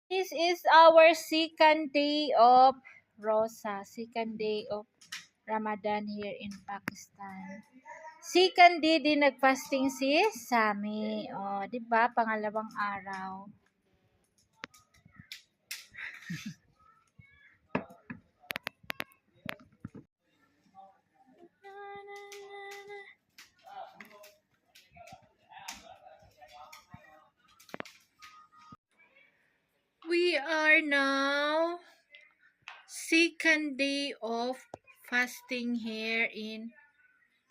This is our second day of second day of Ramadan here in Pakistan. Second day din nagfasting si Sami. O, di ba? Pangalawang araw. We are now second day of fasting here in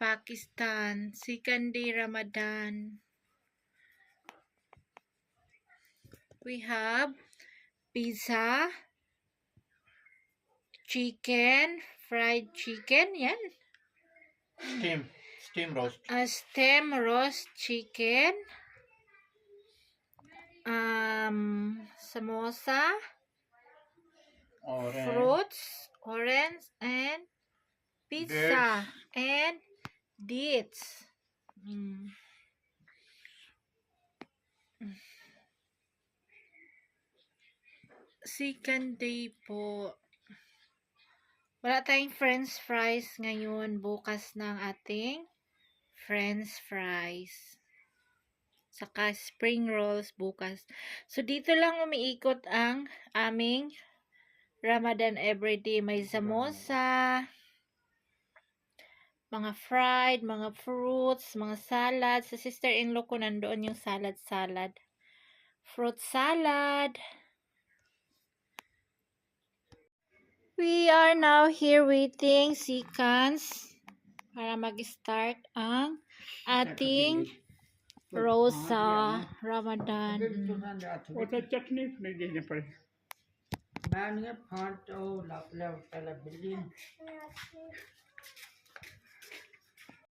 Pakistan. Second day Ramadan. We have pizza, chicken, fried chicken, yan. Steam roast. Stem roast chicken, samosa, Orange. fruits, orange, and pizza, and dates. Second day po. Wala tayong french fries ngayon. Bukas ng ating french fries. Saka spring rolls bukas. So, dito lang umiikot ang aming Ramadan everyday. May samosa, mga fried, mga fruits, mga salad. Sa sister-in-law ko nandoon yung salad. Fruit salad. We are now here waiting seconds para mag-start ang ating Rosa Ramadan. What's chutney? नहीं पड़े. मैंने फांट ओ लापला वाला बिल्डिंग